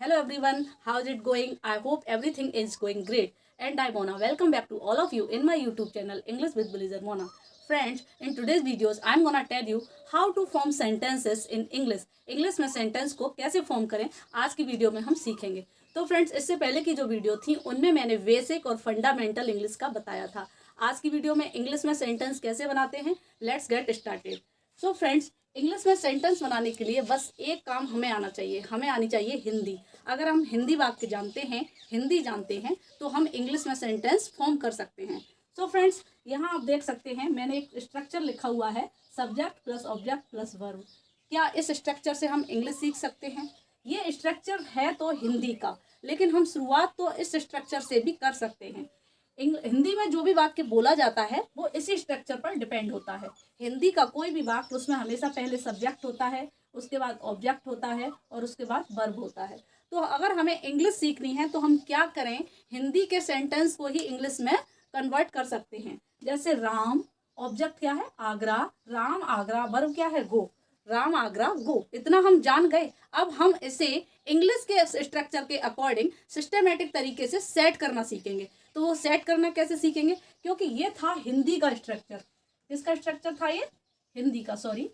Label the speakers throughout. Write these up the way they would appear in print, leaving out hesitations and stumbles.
Speaker 1: Hello everyone, how's it going? I hope everything is going great. And I'm Mona. Welcome back to all of you in my YouTube channel English with Blizzard Mona. Friends, in today's videos I'm gonna tell you how to form sentences in English. English में sentence को कैसे form करें आज की video में हम सीखेंगे. तो फ्रेंड्स, इससे पहले की जो वीडियो थी उनमें मैंने बेसिक और फंडामेंटल इंग्लिश का बताया था. आज की वीडियो में इंग्लिश में सेंटेंस कैसे बनाते हैं, let's get started. So friends, English में सेंटेंस बनाने के लिए बस एक काम हमें आना चाहिए, हमें आनी चाहिए हिंदी. अगर हम हिंदी वाक्य जानते हैं, हिंदी जानते हैं, तो हम इंग्लिश में सेंटेंस फॉर्म कर सकते हैं. सो फ्रेंड्स, यहाँ आप देख सकते हैं मैंने एक स्ट्रक्चर लिखा हुआ है, subject plus object plus verb. क्या इस स्ट्रक्चर से हम इंग्लिश सीख सकते हैं? ये स्ट्रक्चर है तो हिंदी का, लेकिन हम शुरुआत तो इस स्ट्रक्चर से भी कर सकते हैं. हिंदी में जो भी वाक्य बोला जाता है वो इसी स्ट्रक्चर पर डिपेंड होता है. हिंदी का कोई भी वाक्य, उसमें हमेशा पहले सब्जेक्ट होता है, उसके बाद ऑब्जेक्ट होता है और उसके बाद वर्ब होता है. तो अगर हमें इंग्लिश सीखनी है तो हम क्या करें, हिंदी के सेंटेंस को ही इंग्लिश में कन्वर्ट कर सकते हैं. जैसे राम, ऑब्जेक्ट क्या है? आगरा. राम आगरा, वर्ब क्या है? गो. राम आगरा गो. इतना हम जान गए. अब हम इसे इंग्लिश के स्ट्रक्चर के अकॉर्डिंग सिस्टमेटिक तरीके से सेट करना सीखेंगे. तो वो सेट करना कैसे सीखेंगे, क्योंकि ये था हिंदी का स्ट्रक्चर. किसका स्ट्रक्चर था ये? हिंदी का. सॉरी,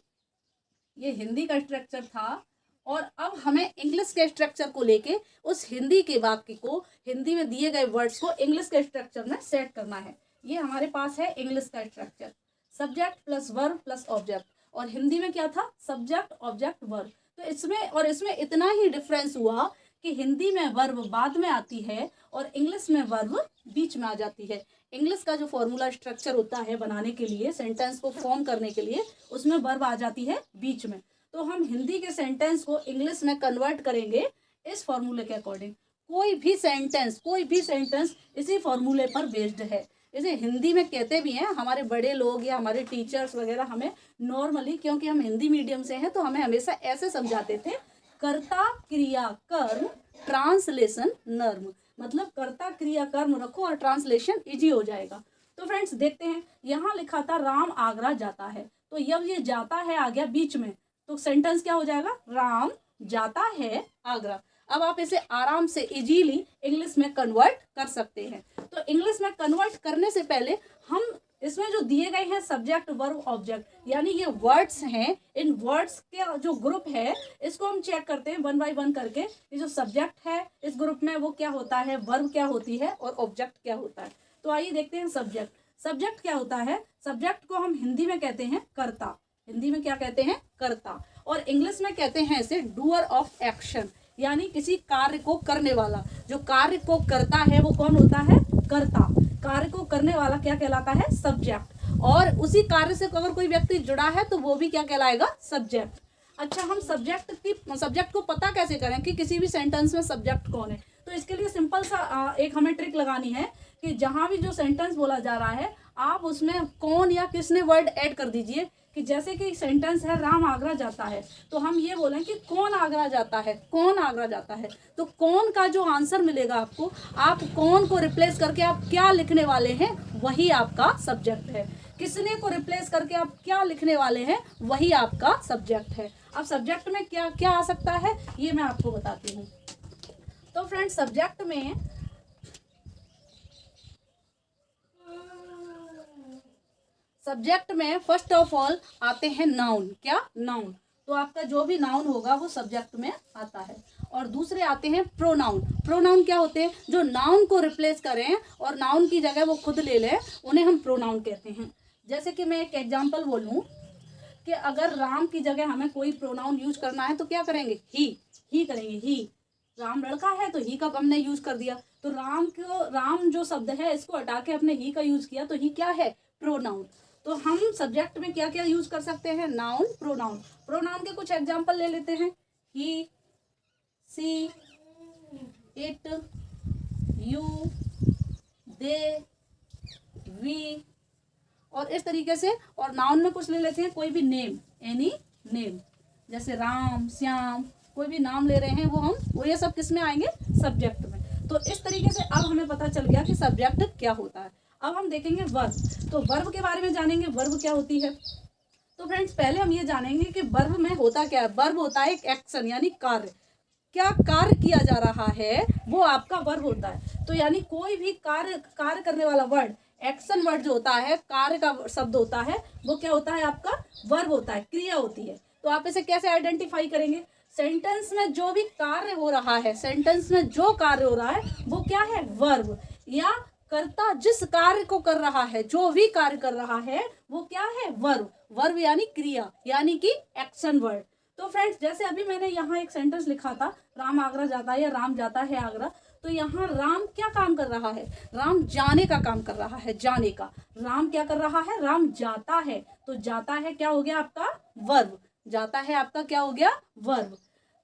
Speaker 1: ये हिंदी का स्ट्रक्चर था. और अब हमें इंग्लिश के स्ट्रक्चर को लेके उस हिंदी के वाक्य को, हिंदी में दिए गए वर्ड्स को इंग्लिश के स्ट्रक्चर में सेट करना है. ये हमारे पास है इंग्लिश का structure, subject plus verb plus object. और हिंदी में क्या था? Subject object verb. तो इसमें इतना ही डिफरेंस हुआ कि हिंदी में वर्ब बाद में आती है और इंग्लिश में वर्ब बीच में आ जाती है. इंग्लिश का जो फॉर्मूला स्ट्रक्चर होता है बनाने के लिए, सेंटेंस को फॉर्म करने के लिए, उसमें वर्ब आ जाती है बीच में. तो हम हिंदी के सेंटेंस को इंग्लिश में कन्वर्ट करेंगे इस फॉर्मूले के अकॉर्डिंग. कोई भी सेंटेंस इसी फॉर्मूले पर बेस्ड है. इसे हिंदी में कहते भी हैं हमारे बड़े लोग या हमारे टीचर्स वगैरह, हमें नॉर्मली, क्योंकि हम हिंदी मीडियम से हैं, तो हमें हमेशा ऐसे समझाते थे, कर्ता क्रिया कर्म ट्रांसलेशन नर्म. मतलब कर्ता क्रिया कर्म रखो और ट्रांसलेशन इजी हो जाएगा. तो फ्रेंड्स देखते हैं, यहाँ लिखा था राम आगरा जाता है. तो जब ये जाता है आ गया बीच में, तो सेंटेंस क्या हो जाएगा? राम जाता है आगरा. अब आप इसे आराम से इजीली इंग्लिश में कन्वर्ट कर सकते हैं. तो इंग्लिश में कन्वर्ट करने से पहले हम इसमें जो दिए गए हैं सब्जेक्ट वर्ब ऑब्जेक्ट, यानी ये वर्ड्स हैं, इन वर्ड्स के जो ग्रुप है इसको हम चेक करते हैं वन बाय वन करके. ये जो सब्जेक्ट है इस ग्रुप में वो क्या होता है, वर्ब क्या होती है और ऑब्जेक्ट क्या होता है. तो आइए देखते हैं सब्जेक्ट. सब्जेक्ट क्या होता है? सब्जेक्ट को हम हिंदी में कहते हैं कर्ता. हिंदी में क्या कहते हैं? कर्ता. और इंग्लिश में कहते हैं इसे डूअर ऑफ एक्शन, यानी किसी कार्य को करने वाला. जो कार्य को करता है वो कौन होता है? कर्ता. कार्य को करने वाला क्या कहलाता है? सब्जेक्ट. और उसी कार्य से अगर कोई व्यक्ति जुड़ा है तो वो भी क्या कहलाएगा? सब्जेक्ट. अच्छा, हम सब्जेक्ट को पता कैसे करें कि किसी भी सेंटेंस में सब्जेक्ट कौन है? तो इसके लिए सिंपल सा एक हमें ट्रिक लगानी है कि जहां भी जो सेंटेंस बोला जा रहा है आप उसमें कौन या किसने वर्ड ऐड कर दीजिए. कि जैसे कि सेंटेंस है राम आगरा जाता है, तो हम ये बोलें कि कौन आगरा जाता है, कौन आगरा जाता है. तो कौन का जो आंसर मिलेगा आपको, आप कौन को रिप्लेस करके आप क्या लिखने वाले हैं, वही आपका सब्जेक्ट है. किसने को रिप्लेस करके आप क्या लिखने वाले हैं, वही आपका सब्जेक्ट है. अब सब्जेक्ट में क्या क्या आ सकता है ये मैं आपको बताती हूँ. तो फ्रेंड्स, सब्जेक्ट में फर्स्ट ऑफ ऑल आते हैं नाउन. क्या? नाउन. तो आपका जो भी नाउन होगा वो सब्जेक्ट में आता है. और दूसरे आते हैं प्रोनाउन. प्रोनाउन क्या होते हैं? जो नाउन को रिप्लेस करें और नाउन की जगह वो खुद ले लें, उन्हें हम प्रोनाउन कहते हैं. जैसे कि मैं एक एग्जांपल बोलूँ कि अगर राम की जगह हमें कोई प्रोनाउन यूज करना है तो क्या करेंगे? ही करेंगे. ही. राम लड़का है तो ही का हमने यूज कर दिया. तो राम जो शब्द है इसको हटा के अपने ही का यूज किया, तो ही क्या है? प्रोनाउन. तो हम सब्जेक्ट में क्या क्या यूज कर सकते हैं? Noun, pronoun. प्रोनाउन के कुछ एग्जांपल ले लेते हैं. ही, सी, इट, यू, दे, वी, और इस तरीके से. और नाउन में कुछ ले लेते हैं, कोई भी नेम, एनी नेम. जैसे राम, श्याम, कोई भी नाम ले रहे हैं वो ये सब किस में आएंगे? सब्जेक्ट में. तो इस तरीके से अब हमें पता चल गया कि सब्जेक्ट क्या होता है. अब हम देखेंगे वर्ब. तो वर्ब के बारे में जानेंगे, वर्ब क्या होती है. तो फ्रेंड्स, पहले हम ये जानेंगे कि वर्ब में होता क्या है. वर्ब होता है एक एक्शन, यानी कार्य. क्या कार्य किया जा जा रहा है वो आपका वर्ब होता है। तो यानी कोई भी कार्य करने वाला वर्ड, एक्शन वर्ड जो होता है, कार्य का शब्द होता है, वो क्या होता है आपका वर्ब होता है, क्रिया होती है। तो आप इसे कैसे आइडेंटिफाई करेंगे? सेंटेंस में जो भी कार्य हो रहा है, सेंटेंस में जो कार्य हो रहा है वो क्या है? वर्ब। या कर्ता जिस कार्य को कर रहा है, जो भी कार्य कर रहा है वो क्या है? वर्ब। वर्ब यानी क्रिया, यानी कि एक्शन वर्ड। तो फ्रेंड्स, जैसे अभी मैंने यहाँ एक सेंटेंस लिखा था, राम आगरा जाता है या राम जाता है आगरा। तो यहाँ राम क्या काम कर रहा है? राम जाने का काम कर रहा है, जाने का। राम क्या कर रहा है? राम जाता है। तो जाता है क्या हो गया आपका? वर्ब। जाता है आपका क्या हो गया? वर्ब।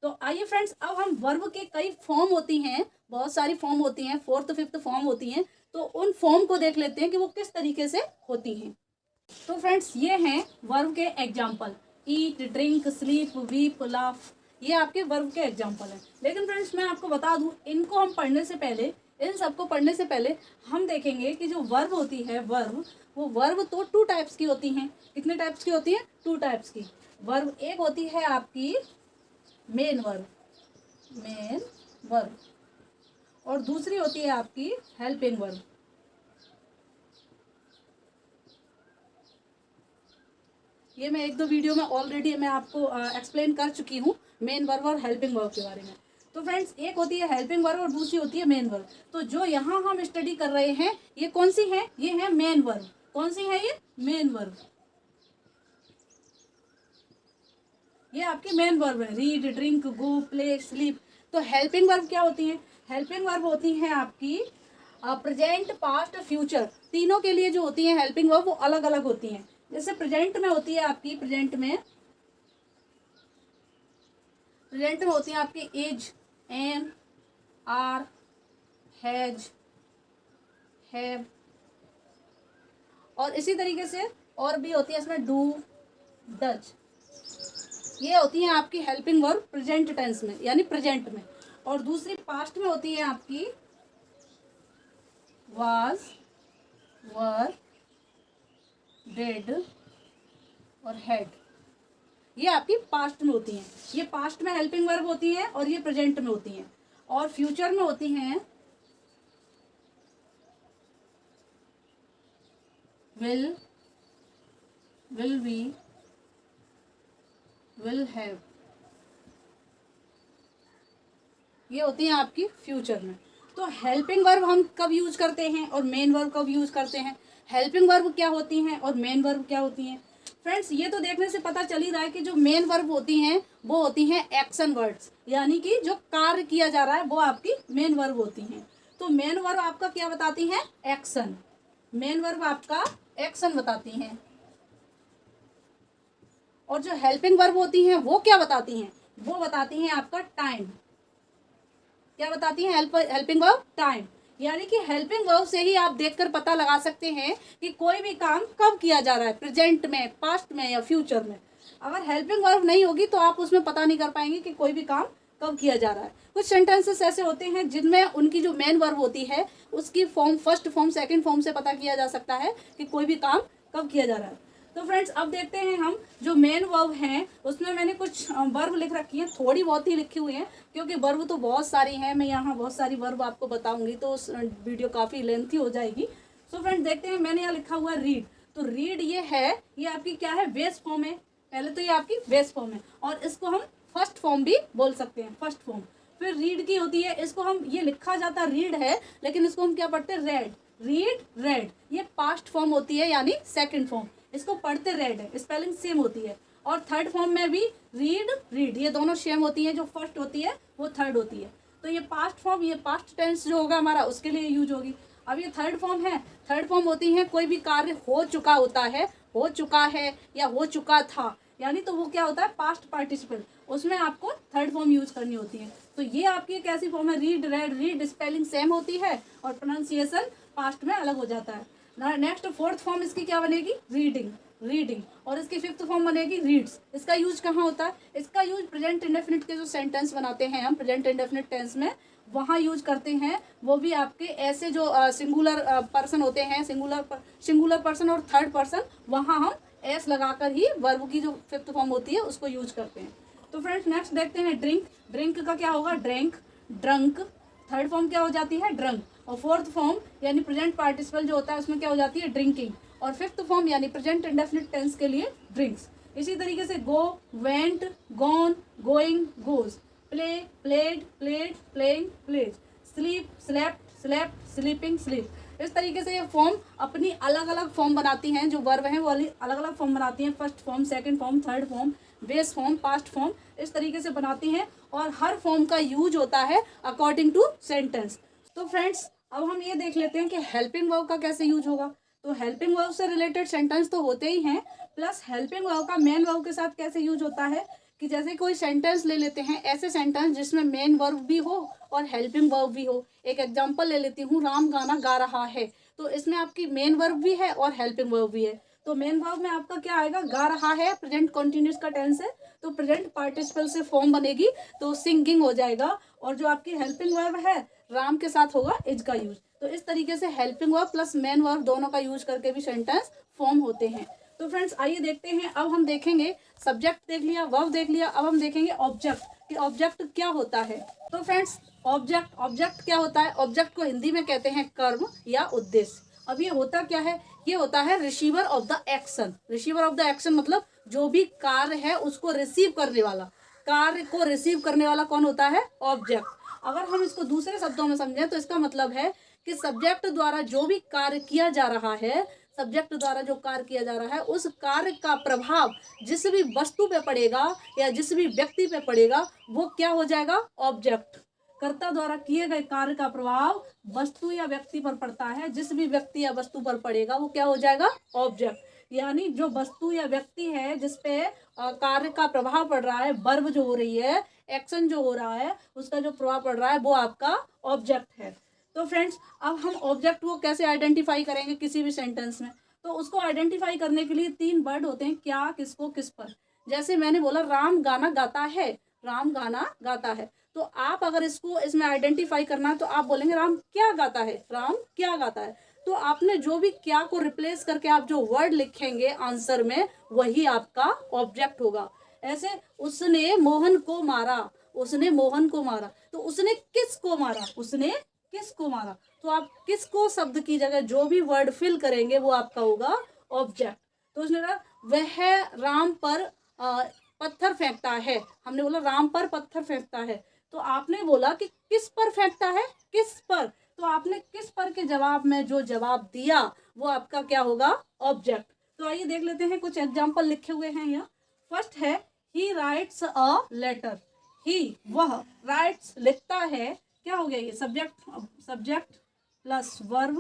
Speaker 1: तो आइए फ्रेंड्स, अब हम वर्ब के कई फॉर्म होती हैं, बहुत सारी फॉर्म होती हैं, 4th 5th फॉर्म होती हैं। तो उन फॉर्म को देख लेते हैं कि वो किस तरीके से होती हैं। तो फ्रेंड्स, ये हैं वर्ब के एग्जाम्पल। ईट, ड्रिंक, स्लीप, वीप, लाफ, ये आपके वर्ब के एग्जाम्पल हैं। लेकिन फ्रेंड्स, मैं आपको बता दूं, इनको हम पढ़ने से पहले, इन सबको पढ़ने से पहले हम देखेंगे कि जो वर्ब होती है, वर्ब, वो वर्ब तो 2 टाइप्स की होती हैं। कितने टाइप्स की होती हैं? 2 टाइप्स की वर्ब। एक होती है आपकी मेन वर्ब, मेन वर्ब, और दूसरी होती है आपकी हेल्पिंग वर्ब। ये मैं 1-2 वीडियो में ऑलरेडी मैं आपको एक्सप्लेन कर चुकी हूँ, मेन वर्ब और हेल्पिंग वर्ब के बारे में। तो फ्रेंड्स, एक होती है हेल्पिंग वर्ब और दूसरी होती है मेन वर्ब। तो जो यहाँ हम स्टडी कर रहे हैं, ये कौन सी है? ये है मेन वर्ब। कौन सी है ये? Main verb. ये आपकी मेन वर्ब है। रीड, ड्रिंक, गो, प्ले, स्लीप। तो हेल्पिंग वर्ब क्या होती है? हेल्पिंग वर्ब होती हैं आपकी प्रेजेंट, पास्ट, फ्यूचर। तीनों के लिए जो होती है हेल्पिंग वर्ब, वो अलग अलग होती हैं। जैसे प्रेजेंट में होती है आपकी, प्रेजेंट में होती है आपकी is, am, are, has, have, और इसी तरीके से और भी होती है इसमें, डू, डज। ये होती है आपकी हेल्पिंग वर्ब प्रेजेंट टेंस में, यानी प्रेजेंट में। और दूसरी पास्ट में होती है आपकी वाज, वर, डिड और हैड। ये आपकी पास्ट में होती हैं। ये पास्ट में हेल्पिंग वर्ब होती हैं और ये प्रेजेंट में होती हैं। और फ्यूचर में होती हैं will, will be, will have. ये होती हैं आपकी फ्यूचर में। तो हेल्पिंग वर्ब हम कब यूज करते हैं और मेन वर्ब कब यूज करते हैं? हेल्पिंग वर्ब क्या होती हैं और मेन वर्ब क्या होती हैं? फ्रेंड्स, ये तो देखने से पता चल ही रहा है कि जो मेन वर्ब होती हैं वो होती हैं एक्शन वर्ड्स, यानी कि जो कार्य किया जा रहा है वो आपकी मेन वर्ब होती हैं। तो मेन वर्ब आपका क्या बताती हैं? एक्शन। मेन वर्ब आपका एक्शन बताती हैं। और जो हेल्पिंग वर्ब होती हैं वो क्या बताती हैं? वो बताती हैं आपका टाइम। क्या बताती हैं? Helping verb time. यानी कि हेल्पिंग वर्ब से ही आप देखकर पता लगा सकते हैं कि कोई भी काम कब किया जा रहा है, प्रेजेंट में, पास्ट में या फ्यूचर में। अगर हेल्पिंग वर्ब नहीं होगी तो आप उसमें पता नहीं कर पाएंगे कि कोई भी काम कब किया जा रहा है। कुछ सेंटेंसेस ऐसे होते हैं जिनमें उनकी जो मेन वर्ब होती है उसकी form, first form, second form से पता किया जा सकता है कि कोई भी काम कब किया जा रहा है। तो फ्रेंड्स, अब देखते हैं हम जो मेन वर्ब हैं उसमें मैंने कुछ वर्ब लिख रखी है, थोड़ी बहुत ही लिखी हुई है, क्योंकि वर्ब तो बहुत सारी हैं। मैं यहाँ बहुत सारी वर्ब आपको बताऊंगी तो वीडियो काफ़ी लेंथी हो जाएगी। सो फ्रेंड्स, देखते हैं, मैंने यहाँ लिखा हुआ है रीड। तो रीड ये है, ये आपकी क्या है? बेस फॉर्म है। पहले तो ये आपकी बेस फॉर्म है और इसको हम फर्स्ट फॉर्म भी बोल सकते हैं, फर्स्ट फॉर्म। फिर रीड की होती है, इसको हम, ये लिखा जाता रीड है लेकिन इसको हम क्या पढ़ते हैं? Red, read, red. ये पास्ट फॉर्म होती है, यानी सेकंड फॉर्म। इसको पढ़ते रेड है, स्पेलिंग सेम होती है। और थर्ड फॉर्म में भी रीड, रीड, ये दोनों सेम होती है। जो फर्स्ट होती है वो थर्ड होती है। तो ये पास्ट फॉर्म, ये पास्ट टेंस जो होगा हमारा उसके लिए यूज होगी। अब ये थर्ड फॉर्म है। थर्ड फॉर्म होती है कोई भी कार्य हो चुका होता है, हो चुका है या हो चुका था, यानी तो वो क्या होता है? Past participle. उसमें आपको थर्ड फॉर्म यूज करनी होती है। तो ये आपकी एक ऐसी फॉर्म है, read, red, read spelling same होती है और प्रोनाउंसिएशन पास्ट में अलग हो जाता है। नेक्स्ट फोर्थ फॉर्म इसकी क्या बनेगी? Reading, reading. और इसकी फिफ्थ फॉर्म बनेगी रीड्स। इसका यूज कहाँ होता है? इसका यूज प्रेजेंट इंडेफिनिट के जो सेंटेंस बनाते हैं हम प्रेजेंट इंडेफिनिट टेंस में, वहाँ यूज करते हैं। वो भी आपके ऐसे जो सिंगुलर पर्सन होते हैं, सिंगुलर पर्सन और थर्ड पर्सन, वहाँ हम एस लगाकर ही वर्ब की जो फिफ्थ फॉर्म होती है उसको यूज करते हैं। तो फ्रेंड्स, नेक्स्ट देखते हैं ड्रिंक। ड्रिंक का क्या होगा? ड्रिंक, ड्रंक, थर्ड फॉर्म क्या हो जाती है ड्रंक, और फोर्थ फॉर्म यानी प्रेजेंट पार्टिसिपल जो होता है उसमें क्या हो जाती है ड्रिंकिंग, और फिफ्थ फॉर्म यानी प्रेजेंट इंडेफिनिट टेंस के लिए ड्रिंक्स। इसी तरीके से go, went, gone, going, goes, play, played, played, playing, plays, sleep, slept, slept, sleeping, sleep. इस तरीके से ये फॉर्म अपनी अलग अलग फॉर्म बनाती हैं, जो वर्ब हैं वो अलग अलग फॉर्म बनाती हैं, first form, second form, third form, base form, past form, इस तरीके से बनाती हैं, और हर फॉर्म का यूज होता है अकॉर्डिंग टू सेंटेंस। तो फ्रेंड्स अब हम ये देख लेते हैं कि हेल्पिंग वर्ब का कैसे यूज होगा। तो हेल्पिंग वर्ब से रिलेटेड सेंटेंस तो होते ही हैं, प्लस हेल्पिंग वर्ब का मेन वर्ब के साथ कैसे यूज होता है कि जैसे कोई सेंटेंस ले लेते हैं, ऐसे सेंटेंस जिसमें मेन वर्ब भी हो और हेल्पिंग वर्ब भी हो। एक एग्जांपल ले लेती हूँ, राम गाना गा रहा है, तो इसमें आपकी मेन वर्ब भी है और हेल्पिंग वर्ब भी है। तो मेन वर्ब में आपका क्या आएगा, गा रहा है, प्रेजेंट कंटिन्यूअस का टेंस है, तो प्रेजेंट पार्टिसिपल से फॉर्म बनेगी तो सिंगिंग हो जाएगा, और जो आपकी हेल्पिंग वर्ब है राम के साथ होगा इज का यूज। तो इस तरीके से helping verb plus main verb दोनों का यूज करके भी सेंटेंस फॉर्म होते हैं। तो फ्रेंड्स आइए देखते हैं, अब हम देखेंगे सब्जेक्ट देख लिया, वर्ब देख लिया, अब हम देखेंगे ऑब्जेक्ट कि ऑब्जेक्ट क्या होता है। तो फ्रेंड्स ऑब्जेक्ट क्या होता है, ऑब्जेक्ट को हिंदी में कहते हैं कर्म या उद्देश्य। अब ये होता क्या है, ये होता है receiver of the action. Receiver of the action मतलब जो भी कार्य है उसको रिसीव करने वाला, कार्य को रिसीव करने वाला कौन होता है, ऑब्जेक्ट। अगर हम इसको दूसरे शब्दों में समझें तो इसका मतलब है कि सब्जेक्ट द्वारा जो भी कार्य किया जा रहा है, सब्जेक्ट द्वारा जो कार्य किया जा रहा है उस कार्य का प्रभाव जिस भी वस्तु पे पड़ेगा या जिस भी व्यक्ति पे पड़ेगा वो क्या हो जाएगा, ऑब्जेक्ट। कर्ता द्वारा किए गए कार्य का प्रभाव वस्तु या व्यक्ति पर पड़ता है, जिस भी व्यक्ति या वस्तु पर पड़ेगा वो क्या हो जाएगा, ऑब्जेक्ट। यानी जो वस्तु या व्यक्ति है जिसपे कार्य का प्रभाव पड़ रहा है, वर्ब जो हो रही है, एक्शन जो हो रहा है, उसका जो प्रभाव पड़ रहा है वो आपका ऑब्जेक्ट है। तो फ्रेंड्स अब हम ऑब्जेक्ट को कैसे आइडेंटिफाई करेंगे किसी भी सेंटेंस में, तो उसको आइडेंटिफाई करने के लिए 3 वर्ड होते हैं, क्या, किसको, किस पर। जैसे मैंने बोला राम गाना गाता है, राम गाना गाता है, तो आप अगर इसको इसमें आइडेंटिफाई करना है तो आप बोलेंगे राम क्या गाता है, राम क्या गाता है। तो आपने जो भी क्या को रिप्लेस करके आप जो वर्ड लिखेंगे आंसर में वही आपका ऑब्जेक्ट होगा। ऐसे उसने मोहन को मारा, उसने मोहन को मारा, तो उसने किसको मारा, उसने किसको मारा, तो आप किसको शब्द की जगह जो भी वर्ड फिल करेंगे वो आपका होगा ऑब्जेक्ट। तो उसने कहा वह राम पर पत्थर फेंकता है, हमने बोला राम पर पत्थर फेंकता है, तो आपने बोला कि किस पर फेंकता है, किस पर, तो आपने किस पर के जवाब में जो जवाब दिया वो आपका क्या होगा, ऑब्जेक्ट। तो आइए देख लेते हैं, कुछ एग्जाम्पल लिखे हुए हैं यहाँ। फर्स्ट है ही राइट्स अ लेटर, ही वह, राइट्स लिखता है, क्या हो गया ये subject plus verb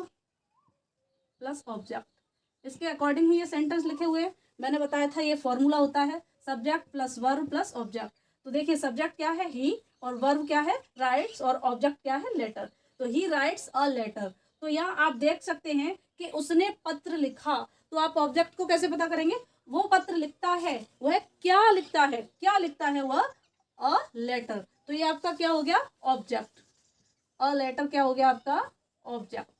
Speaker 1: plus object. इसके अकॉर्डिंग ही ये सेंटेंस लिखे हुए हैं। मैंने बताया था ये फॉर्मूला होता है subject plus verb plus object. तो देखिए सब्जेक्ट क्या है ही और वर्ब क्या है राइट्स और ऑब्जेक्ट क्या है लेटर। तो ही राइट्स अ लेटर, तो यहाँ आप देख सकते हैं कि उसने पत्र लिखा, तो आप ऑब्जेक्ट को कैसे पता करेंगे, वो पत्र लिखता है, वह क्या लिखता है, क्या लिखता है वह, अ लेटर, तो ये आपका क्या हो गया ऑब्जेक्ट। अ लेटर क्या हो गया आपका ऑब्जेक्ट,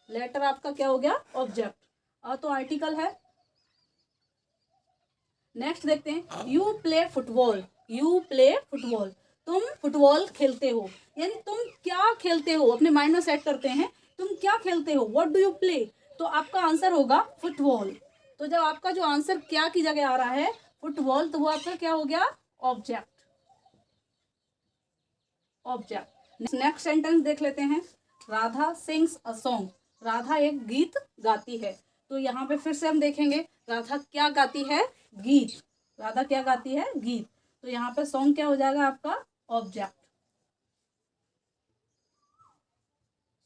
Speaker 1: लेटर आपका क्या हो गया ऑब्जेक्ट। तो आर्टिकल है। नेक्स्ट देखते हैं you play football, you play football, तुम फुटबॉल खेलते हो, यानी तुम क्या खेलते हो, अपने माइंड में सेट करते हैं तुम क्या खेलते हो, व्हाट डू यू प्ले, तो आपका आंसर होगा फुटबॉल। तो जब आपका जो आंसर क्या की जगह आ रहा है फुटबॉल, तो वो आपका क्या हो गया ऑब्जेक्ट, ऑब्जेक्ट। नेक्स्ट सेंटेंस देख लेते हैं, Radha sings a song, Radha एक गीत गाती है, तो यहाँ पे फिर से हम देखेंगे राधा क्या गाती है, गीत, राधा क्या गाती है, गीत, तो यहाँ पे सॉन्ग क्या हो जाएगा आपका ऑब्जेक्ट,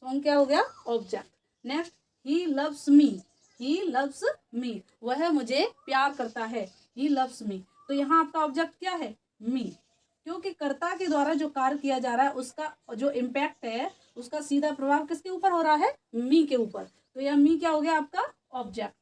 Speaker 1: सॉन्ग क्या हो गया object. Next he loves me, he loves me, वह मुझे प्यार करता है, ही लव्स मी, तो यहाँ आपका ऑब्जेक्ट क्या है मी, क्योंकि कर्ता के द्वारा जो कार्य किया जा रहा है उसका जो इम्पैक्ट है उसका सीधा प्रभाव किसके ऊपर हो रहा है, मी के ऊपर, तो यह मी क्या हो गया आपका ऑब्जेक्ट।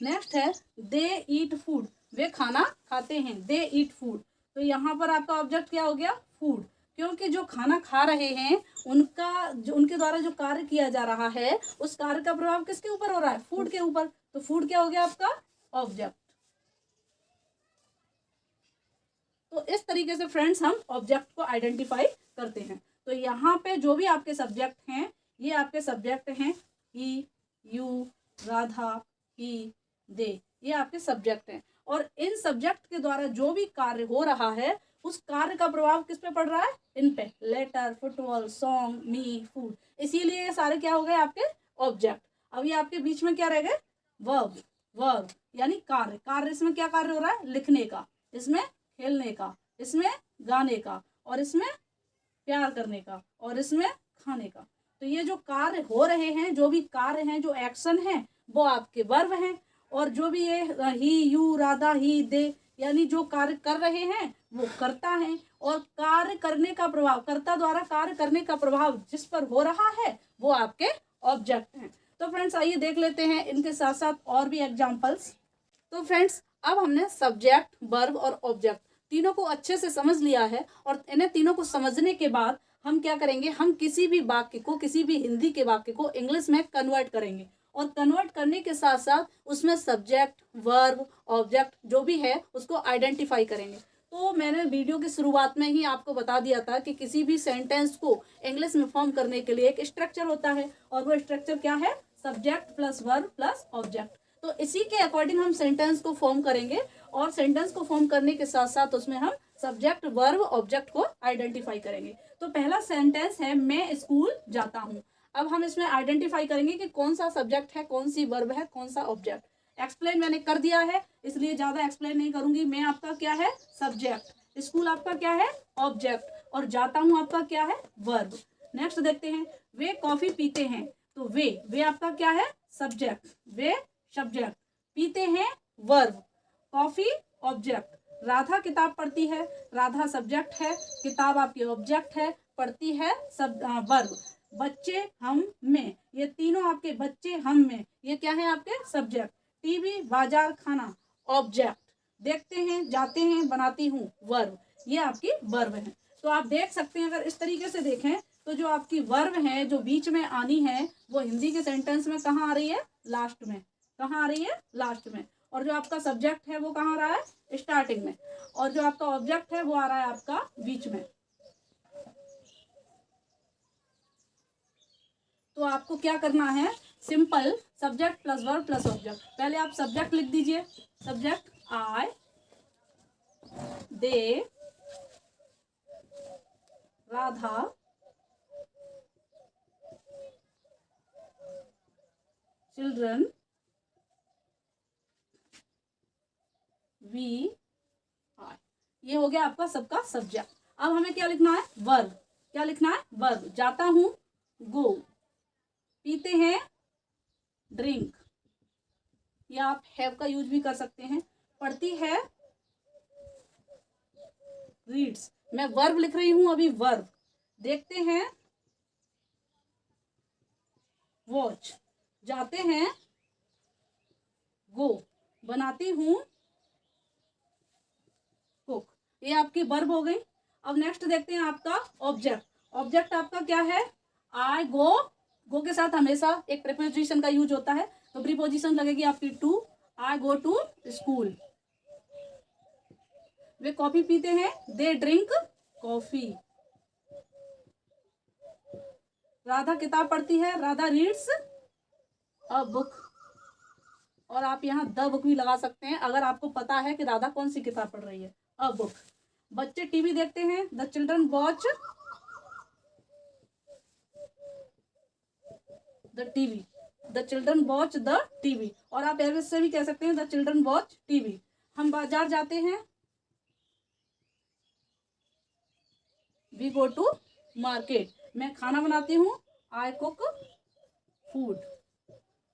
Speaker 1: नेक्स्ट है दे ईट फूड, वे खाना खाते हैं, दे ईट फूड, तो यहाँ पर आपका ऑब्जेक्ट क्या हो गया फूड, क्योंकि जो खाना खा रहे हैं उनका जो उनके द्वारा जो कार्य किया जा रहा है उस कार्य का प्रभाव किसके ऊपर हो रहा है, फूड के ऊपर, तो फूड क्या हो गया आपका ऑब्जेक्ट। तो इस तरीके से फ्रेंड्स हम ऑब्जेक्ट को आइडेंटिफाई करते हैं। तो यहाँ पे जो भी आपके सब्जेक्ट हैं, ये आपके सब्जेक्ट हैं, ही, यू, राधा, ही, दे, ये आपके सब्जेक्ट हैं। और इन सब्जेक्ट के द्वारा जो भी कार्य हो रहा है उस कार्य का प्रभाव किस पे पड़ रहा है? इन पे। लेटर, फुटबॉल, सॉन्ग, मी, फूड, इसीलिए ये सारे क्या हो गए आपके ऑब्जेक्ट। अब ये आपके बीच में क्या रह गए? वर्ब। वर्ब यानी कार्य। कार्य इसमें क्या कार्य हो रहा है? लिखने का, इसमें खेलने का, इसमें गाने का, और इसमें प्यार करने का, और इसमें खाने का। तो ये जो कार्य हो रहे हैं, जो भी कार्य हैं, जो एक्शन हैं, वो आपके वर्ब हैं। और जो भी ये ही, यू, राधा, ही, दे, यानी जो कार्य कर रहे हैं वो कर्ता है। और कार्य करने का प्रभाव, कर्ता द्वारा कार्य करने का प्रभाव जिस पर हो रहा है वो आपके ऑब्जेक्ट हैं। तो फ्रेंड्स आइए देख लेते हैं इनके साथ साथ और भी एग्जांपल्स। तो फ्रेंड्स अब हमने सब्जेक्ट, वर्ब और ऑब्जेक्ट तीनों को अच्छे से समझ लिया है। और इन्हें तीनों को समझने के बाद हम क्या करेंगे? हम किसी भी वाक्य को, किसी भी हिंदी के वाक्य को इंग्लिश में कन्वर्ट करेंगे। और कन्वर्ट करने के साथ साथ उसमें सब्जेक्ट, वर्ब, ऑब्जेक्ट जो भी है उसको आइडेंटिफाई करेंगे। तो मैंने वीडियो की शुरुआत में ही आपको बता दिया था कि किसी भी सेंटेंस को इंग्लिश में फॉर्म करने के लिए एक स्ट्रक्चर होता है, और वो स्ट्रक्चर क्या है? Subject plus verb plus object. तो इसी के अकॉर्डिंग हम सेंटेंस को फॉर्म करेंगे। और सेंटेंस को फॉर्म करने के साथ साथ उसमें हम सब्जेक्ट, वर्ब, ऑब्जेक्ट को आइडेंटिफाई करेंगे। तो पहला सेंटेंस है, मैं स्कूल जाता हूँ। अब हम इसमें आइडेंटिफाई करेंगे कि कौन सा सब्जेक्ट है, कौन सी वर्ब है, कौन सा ऑब्जेक्ट। एक्सप्लेन मैंने कर दिया है, इसलिए ज्यादा एक्सप्लेन नहीं करूंगी। मैं आपका क्या है? सब्जेक्ट। स्कूल आपका क्या है? ऑब्जेक्ट। और जाता हूं आपका क्या है? वर्ब। नेक्स्ट देखते हैं, वे कॉफी पीते हैं। तो वे आपका क्या है? सब्जेक्ट। वे सब्जेक्ट, पीते हैं वर्ब, कॉफी ऑब्जेक्ट। राधा किताब पढ़ती है। राधा सब्जेक्ट है, किताब आपकी ऑब्जेक्ट है, पढ़ती है सब वर्ब। बच्चे हम में, ये तीनों आपके बच्चे हम में, ये क्या है? आपके सब्जेक्ट। टीवी, बाजार, खाना ऑब्जेक्ट। देखते हैं, जाते हैं, बनाती हूँ वर्ब, ये आपकी वर्ब है। तो आप देख सकते हैं, अगर इस तरीके से देखें तो जो आपकी वर्ब है जो बीच में आनी है वो हिंदी के सेंटेंस में कहाँ आ रही है? लास्ट में। कहाँ आ रही है? लास्ट में। और जो आपका सब्जेक्ट है वो कहाँ आ रहा है? स्टार्टिंग में। और जो आपका ऑब्जेक्ट है वो आ रहा है आपका बीच में। तो आपको क्या करना है? Simple subject plus verb plus object. पहले आप सब्जेक्ट लिख दीजिए। Subject I, they, Radha, children, we, I. ये हो गया आपका सबका सब्जेक्ट। अब हमें क्या लिखना है? वर्ब। क्या लिखना है? वर्ब। जाता हूं, गो। पीते हैं, ड्रिंक, या आप हैव का यूज भी कर सकते हैं। पढ़ती है, रीड्स। मैं वर्ब लिख रही हूं अभी, वर्ब। देखते हैं, वॉच। जाते हैं, गो। बनाती हूं, कुक। ये आपकी वर्ब हो गई। अब नेक्स्ट देखते हैं आपका ऑब्जेक्ट। ऑब्जेक्ट आपका क्या है? आई गो। गो के साथ हमेशा एक प्रीपोजिशन का यूज होता है, तो प्रीपोजिशन लगेगी आपकी to. I go to school. वे कॉफी पीते हैं, दे ड्रिंक कॉफी। राधा किताब पढ़ती है, राधा रीड्स अ बुक। और आप यहाँ द बुक भी लगा सकते हैं अगर आपको पता है कि राधा कौन सी किताब पढ़ रही है। A book. बच्चे टीवी देखते हैं, the children watch the TV. The children watch the TV. और आप ऐसे भी कह सकते हैं द चिल्ड्रन वॉच टीवी। हम बाजार जाते हैं, वी गो टू मार्केट। मैं खाना बनाती हूँ, I cook food.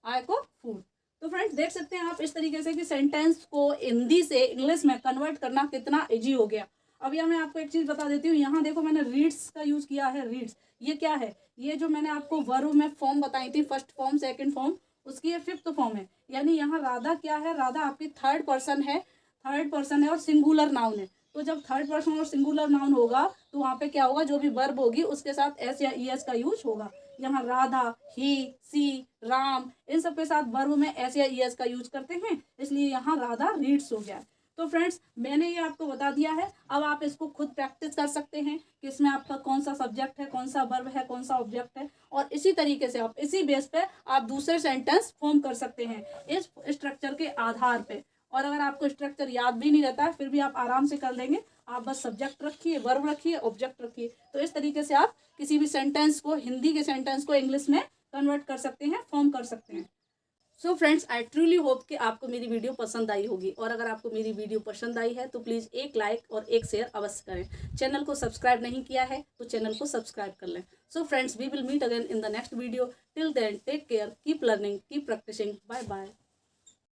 Speaker 1: I cook food. तो फ्रेंड्स देख सकते हैं आप इस तरीके से कि सेंटेंस को हिंदी से इंग्लिश में कन्वर्ट करना कितना इजी हो गया। अब यह मैं आपको एक चीज बता देती हूँ। यहाँ देखो मैंने रीड्स का यूज किया है। रीड्स ये क्या है? ये जो मैंने आपको वर्ब में फॉर्म बताई थी, फर्स्ट फॉर्म, सेकंड फॉर्म, उसकी ये फिफ्थ फॉर्म है। यानी यहाँ राधा क्या है? राधा आपकी थर्ड पर्सन है। थर्ड पर्सन है और सिंगुलर नाउन है। तो जब थर्ड पर्सन और सिंगुलर नाउन होगा तो वहाँ पे क्या होगा? जो भी वर्ब होगी उसके साथ एस या ई एस का यूज होगा। यहाँ राधा, ही, सी, राम, इन सब के साथ वर्ब में एस या ई एस का यूज करते हैं, इसलिए यहाँ राधा रीड्स हो गया। तो फ्रेंड्स मैंने ये आपको बता दिया है, अब आप इसको खुद प्रैक्टिस कर सकते हैं कि इसमें आपका कौन सा सब्जेक्ट है, कौन सा वर्ब है, कौन सा ऑब्जेक्ट है, और इसी तरीके से आप इसी बेस पे आप दूसरे सेंटेंस फॉर्म कर सकते हैं इस स्ट्रक्चर के आधार पे। और अगर आपको स्ट्रक्चर याद भी नहीं रहता है फिर भी आप आराम से कर लेंगे। आप बस सब्जेक्ट रखिए, वर्ब रखिए, ऑब्जेक्ट रखिए, तो इस तरीके से आप किसी भी सेंटेंस को, हिंदी के सेंटेंस को इंग्लिश में कन्वर्ट कर सकते हैं, फॉर्म कर सकते हैं। So friends, I truly hope कि आपको मेरी वीडियो पसंद आई होगी, और अगर आपको मेरी वीडियो पसंद आई है तो प्लीज़ एक लाइक और एक शेयर अवश्य करें। चैनल को सब्सक्राइब नहीं किया है तो चैनल को सब्सक्राइब कर लें। So friends, we will meet again in the next video. Till then take care, keep learning, keep practising, bye bye.